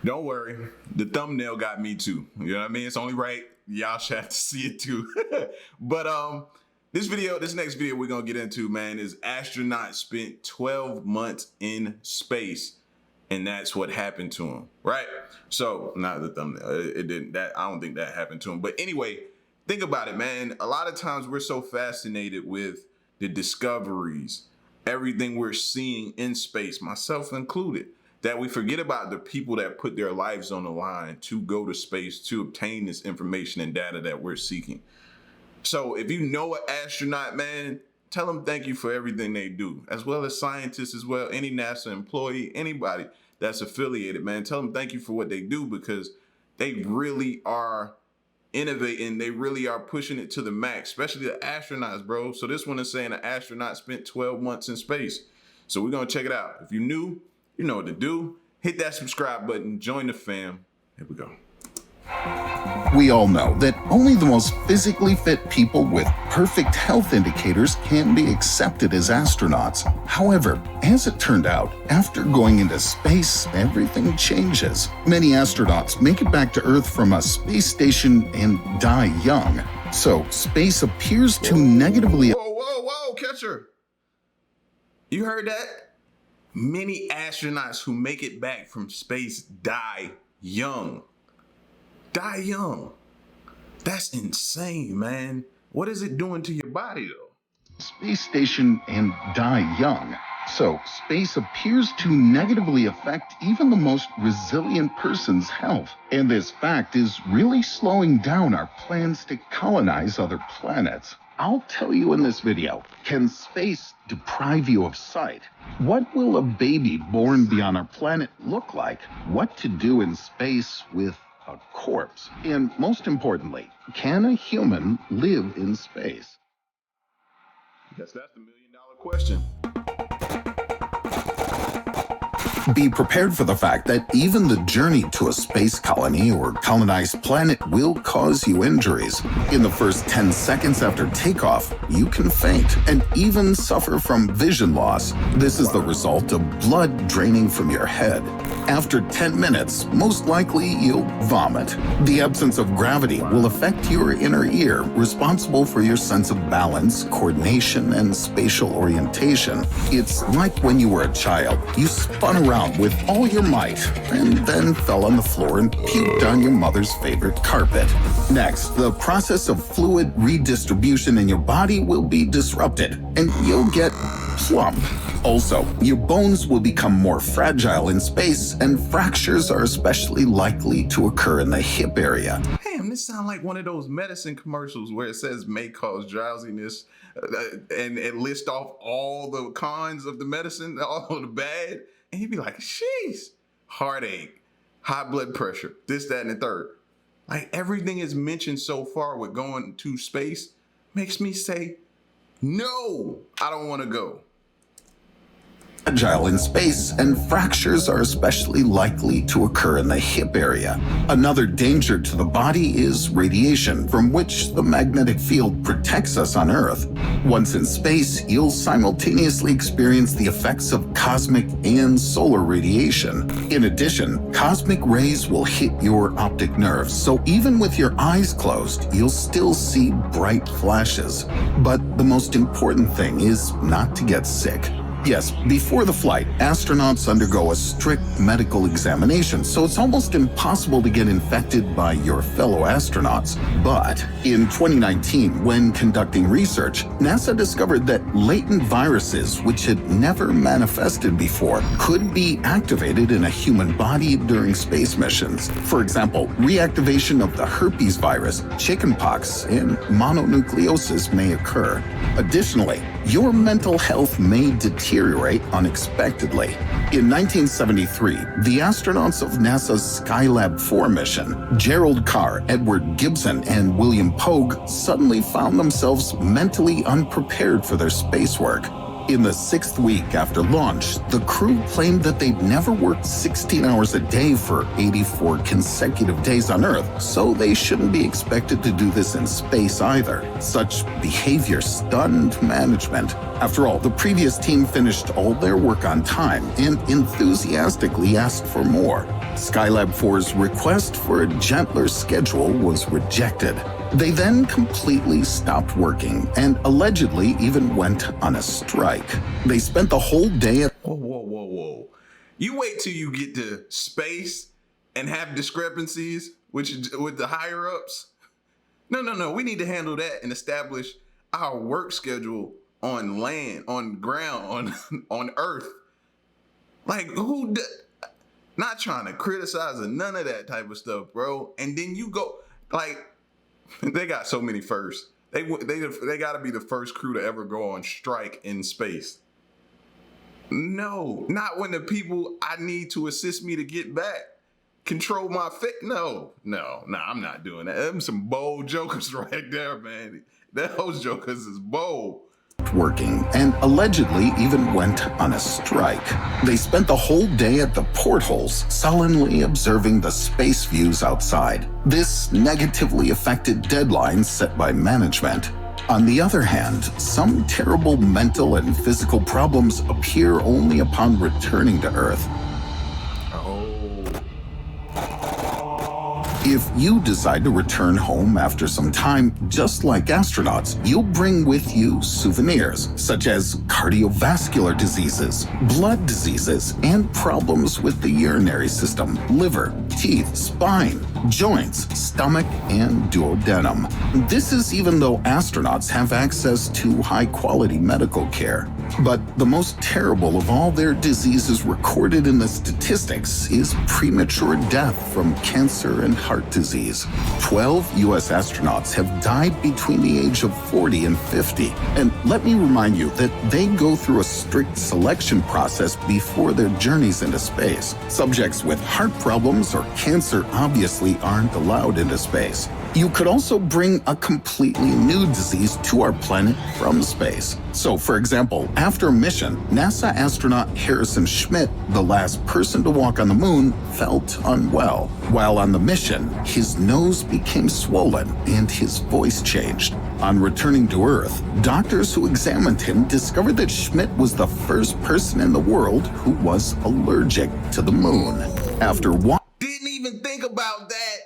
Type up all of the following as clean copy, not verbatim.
Don't worry, the thumbnail got me too. You know what I mean? It's only right. Y'all should have to see it too. But this next video we're gonna get into, man, is Astronaut spent 12 months in space, and that's what happened to him, right? So, not the thumbnail. It didn't. I don't think that happened to him. But anyway, think about it, man. A lot of times we're so fascinated with the discoveries, everything we're seeing in space, myself included, that we forget about the people that put their lives on the line to go to space to obtain this information and data that we're seeking. So if you know an astronaut, man, tell them thank you for everything they do, as well as scientists as well, any NASA employee, anybody that's affiliated, man, tell them thank you for what they do, because they really are innovating. They really are pushing it to the max, especially the astronauts, bro. So this one is saying an astronaut spent 12 months in space. So we're going to check it out. If you're new, you know what to do. Hit that subscribe button, join the fam. Here we go. We all know that only the most physically fit people with perfect health indicators can be accepted as astronauts. However, as it turned out, after going into space, everything changes. Many astronauts make it back to Earth from a space station and die young. So space appears to negatively... Whoa, catcher. You heard that? Many astronauts who make it back from space die young. Die young. That's insane, man. What is it doing to your body, though? Space station and die young. So space appears to negatively affect even the most resilient person's health. And this fact is really slowing down our plans to colonize other planets. I'll tell you in this video, can space deprive you of sight? What will a baby born beyond our planet look like? What to do in space with a corpse? And most importantly, can a human live in space? Yes, that's the million-dollar question. Be prepared for the fact that even the journey to a space colony or colonized planet will cause you injuries. In the first 10 seconds after takeoff, you can faint and even suffer from vision loss. This is the result of blood draining from your head. After 10 minutes, most likely you'll vomit. The absence of gravity will affect your inner ear, responsible for your sense of balance, coordination, and spatial orientation. It's like when you were a child. You spun around with all your might and then fell on the floor and puked on your mother's favorite carpet. Next, the process of fluid redistribution in your body will be disrupted and you'll get plump. Also, your bones will become more fragile in space, and fractures are especially likely to occur in the hip area. Damn, this sounds like one of those medicine commercials where it says may cause drowsiness and it lists off all the cons of the medicine, all of the bad, and you'd be like, sheesh, heartache, high blood pressure, this, that, and the third. Like everything is mentioned so far with going to space makes me say, no, I don't want to go. Fragile in space, and fractures are especially likely to occur in the hip area. Another danger to the body is radiation, from which the magnetic field protects us on Earth. Once in space, you'll simultaneously experience the effects of cosmic and solar radiation. In addition, cosmic rays will hit your optic nerves, so even with your eyes closed, you'll still see bright flashes. But the most important thing is not to get sick. Yes, before the flight, astronauts undergo a strict medical examination, so it's almost impossible to get infected by your fellow astronauts. But in 2019, when conducting research, NASA discovered that latent viruses, which had never manifested before, could be activated in a human body during space missions. For example, reactivation of the herpes virus, chickenpox, and mononucleosis may occur. Additionally, your mental health may deteriorate unexpectedly. In 1973, the astronauts of NASA's Skylab 4 mission, Gerald Carr, Edward Gibson, and William Pogue, suddenly found themselves mentally unprepared for their space work. In the 6th week after launch, the crew claimed that they'd never worked 16 hours a day for 84 consecutive days on Earth, so they shouldn't be expected to do this in space either. Such behavior stunned management. After all, the previous team finished all their work on time and enthusiastically asked for more. Skylab 4's request for a gentler schedule was rejected. They then completely stopped working and allegedly even went on a strike. They spent the whole day at— Whoa. You wait till you get to space and have discrepancies with the higher ups? No. We need to handle that and establish our work schedule on land, on ground, on Earth. Like, not trying to criticize or none of that type of stuff, bro. And then you go, like, they got so many firsts. They got to be the first crew to ever go on strike in space. No, not when the people I need to assist me to get back control my fate. No, I'm not doing that. Them some bold jokers right there, man. Those jokers is bold. Working and allegedly even went on a strike. They spent the whole day at the portholes, sullenly observing the space views outside. This negatively affected deadlines set by management. On the other hand, some terrible mental and physical problems appear only upon returning to Earth. If you decide to return home after some time, just like astronauts, you'll bring with you souvenirs, such as cardiovascular diseases, blood diseases, and problems with the urinary system, liver, teeth, spine, joints, stomach, and duodenum. This is even though astronauts have access to high-quality medical care. But the most terrible of all their diseases recorded in the statistics is premature death from cancer and heart disease. 12 U.S. astronauts have died between the age of 40 and 50. And let me remind you that they go through a strict selection process before their journeys into space. Subjects with heart problems or cancer obviously aren't allowed into space. You could also bring a completely new disease to our planet from space. So, for example, after a mission, NASA astronaut Harrison Schmitt, the last person to walk on the moon, felt unwell. While on the mission, his nose became swollen and his voice changed. On returning to Earth, doctors who examined him discovered that Schmitt was the first person in the world who was allergic to the moon. Didn't even think about that.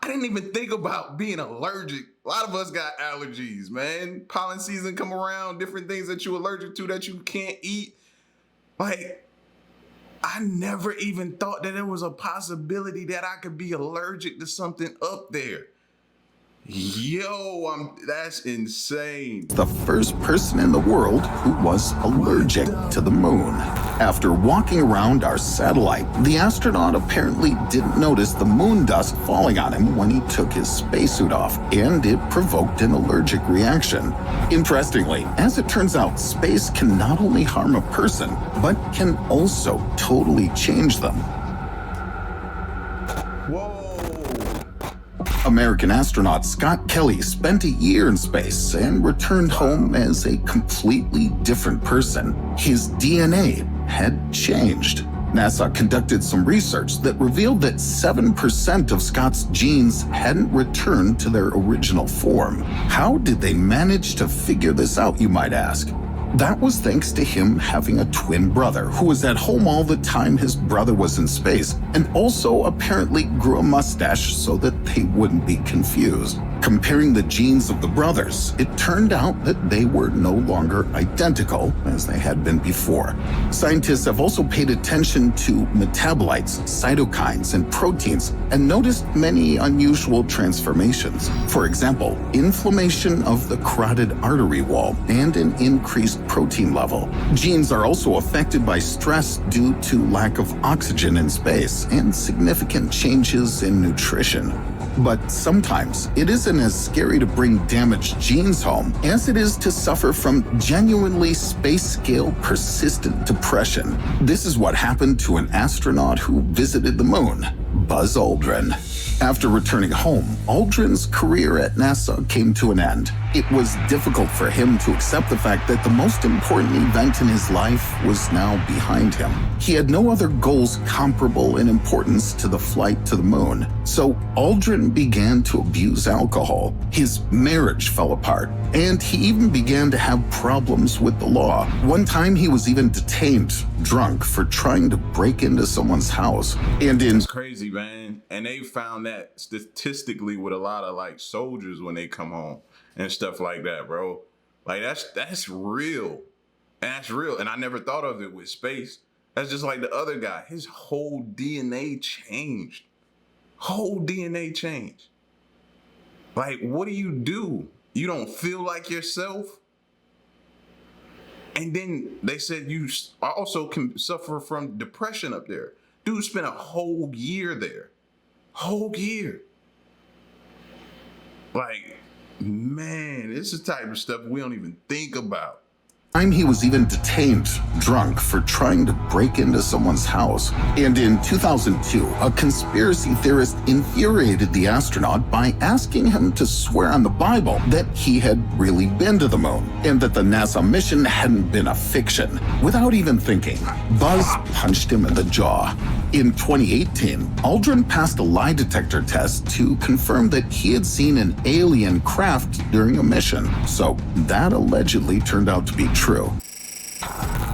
I didn't even think about being allergic. A lot of us got allergies, man. Pollen season come around, different things that you're allergic to that you can't eat. Like, I never even thought that there was a possibility that I could be allergic to something up there. Yo, that's insane. The first person in the world who was allergic to the moon. After walking around our satellite, the astronaut apparently didn't notice the moon dust falling on him when he took his spacesuit off, and it provoked an allergic reaction. Interestingly, as it turns out, space can not only harm a person, but can also totally change them. Whoa. American astronaut Scott Kelly spent a year in space and returned home as a completely different person. His DNA had changed. NASA conducted some research that revealed that 7% of Scott's genes hadn't returned to their original form. How did they manage to figure this out, you might ask? That was thanks to him having a twin brother who was at home all the time his brother was in space, and also apparently grew a mustache so that they wouldn't be confused. Comparing the genes of the brothers, it turned out that they were no longer identical as they had been before. Scientists have also paid attention to metabolites, cytokines, and proteins, and noticed many unusual transformations. For example, inflammation of the carotid artery wall and an increased protein level. Genes are also affected by stress due to lack of oxygen in space and significant changes in nutrition. But sometimes it isn't as scary to bring damaged genes home as it is to suffer from genuinely space-scale persistent depression. This is what happened to an astronaut who visited the moon, Buzz Aldrin. After returning home, Aldrin's career at NASA came to an end. It was difficult for him to accept the fact that the most important event in his life was now behind him. He had no other goals comparable in importance to the flight to the moon. So Aldrin began to abuse alcohol. His marriage fell apart, and he even began to have problems with the law. One time he was even detained drunk for trying to break into someone's house. And it's crazy, man. And they found that statistically with a lot of like soldiers when they come home and stuff like that, bro. Like that's real. And that's real. And I never thought of it with space. That's just like the other guy. His whole DNA changed. Whole DNA changed. Like, what do? You don't feel like yourself? And then they said you also can suffer from depression up there. Dude spent a whole year there. Whole year. Like, man, this is the type of stuff we don't even think about. He was even detained drunk for trying to break into someone's house. And in 2002, a conspiracy theorist infuriated the astronaut by asking him to swear on the Bible that he had really been to the moon and that the NASA mission hadn't been a fiction. Without even thinking, Buzz punched him in the jaw. In 2018, Aldrin passed a lie detector test to confirm that he had seen an alien craft during a mission. So that allegedly turned out to be true.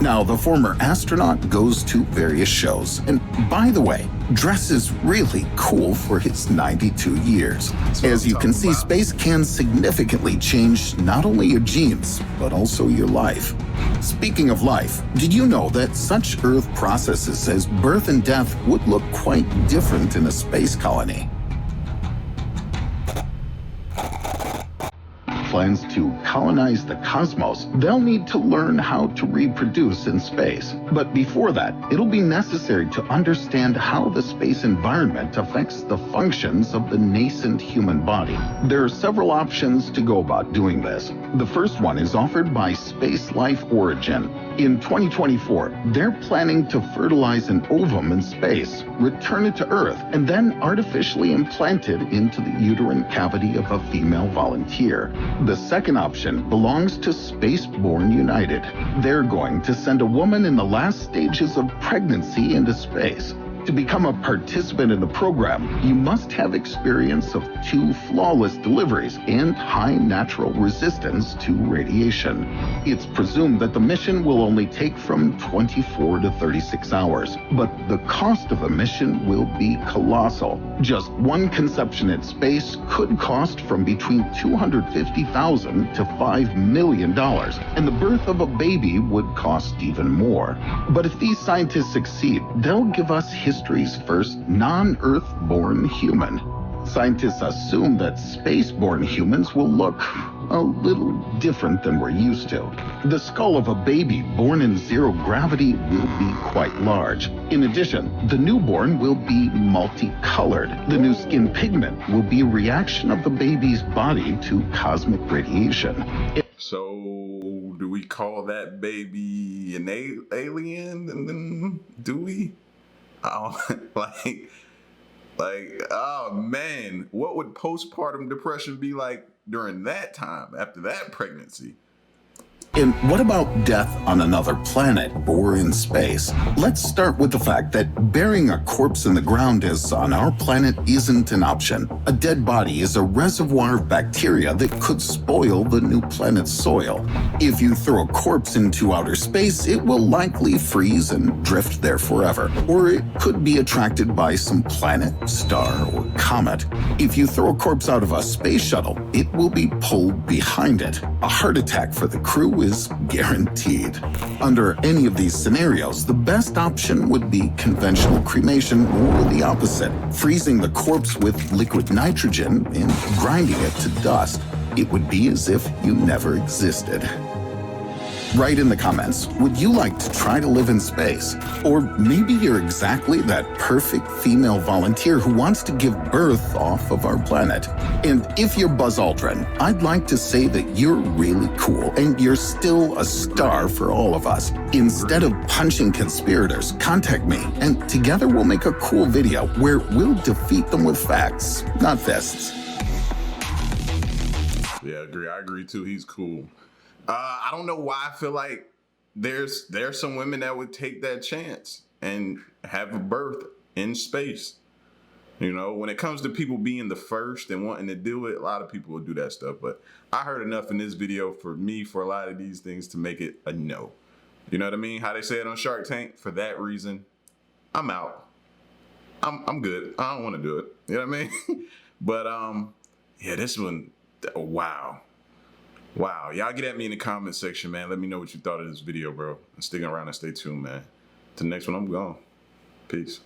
Now, the former astronaut goes to various shows, and by the way, dresses really cool for his 92 years. As you can see, space can significantly change not only your genes, but also your life. Speaking of life, did you know that such Earth processes as birth and death would look quite different in a space colony? Plans to colonize the cosmos, they'll need to learn how to reproduce in space. But before that, it'll be necessary to understand how the space environment affects the functions of the nascent human body. There are several options to go about doing this. The first one is offered by Space Life Origin. In 2024, they're planning to fertilize an ovum in space, return it to Earth, and then artificially implant it into the uterine cavity of a female volunteer. The second option belongs to Spaceborne United. They're going to send a woman in the last stages of pregnancy into space. To become a participant in the program, you must have experience of 2 flawless deliveries and high natural resistance to radiation. It's presumed that the mission will only take from 24 to 36 hours, but the cost of the mission will be colossal. Just one conception in space could cost from between $250,000 to $5 million, and the birth of a baby would cost even more. But if these scientists succeed, they'll give us history's first non-Earth-born human. Scientists assume that space-born humans will look a little different than we're used to. The skull of a baby born in zero gravity will be quite large. In addition, the newborn will be multicolored. The new skin pigment will be a reaction of the baby's body to cosmic radiation. So, do we call that baby an alien? And then do we? Oh man, what would postpartum depression be like during that time, after that pregnancy? And what about death on another planet or in space? Let's start with the fact that burying a corpse in the ground as on our planet isn't an option. A dead body is a reservoir of bacteria that could spoil the new planet's soil. If you throw a corpse into outer space, it will likely freeze and drift there forever. Or it could be attracted by some planet, star, or comet. If you throw a corpse out of a space shuttle, it will be pulled behind it. A heart attack for the crew is guaranteed. Under any of these scenarios, the best option would be conventional cremation or the opposite, freezing the corpse with liquid nitrogen and grinding it to dust. It would be as if you never existed. Write in the comments, would you like to try to live in space? Or maybe you're exactly that perfect female volunteer who wants to give birth off of our planet. And if you're Buzz Aldrin, I'd like to say that you're really cool and you're still a star for all of us. Instead of punching conspirators, contact me and together we'll make a cool video where we'll defeat them with facts, not fists. Yeah, agree. I agree too. He's cool. I don't know why I feel like there's some women that would take that chance and have a birth in space. You know, when it comes to people being the first and wanting to do it, a lot of people will do that stuff. But I heard enough in this video for a lot of these things to make it a no. You know what I mean? How they say it on Shark Tank. For that reason, I'm out. I'm good. I don't want to do it. You know what I mean? But yeah, this one, wow. Wow. Y'all get at me in the comment section, man. Let me know what you thought of this video, bro. And stick around and stay tuned, man. To the next one, I'm gone. Peace.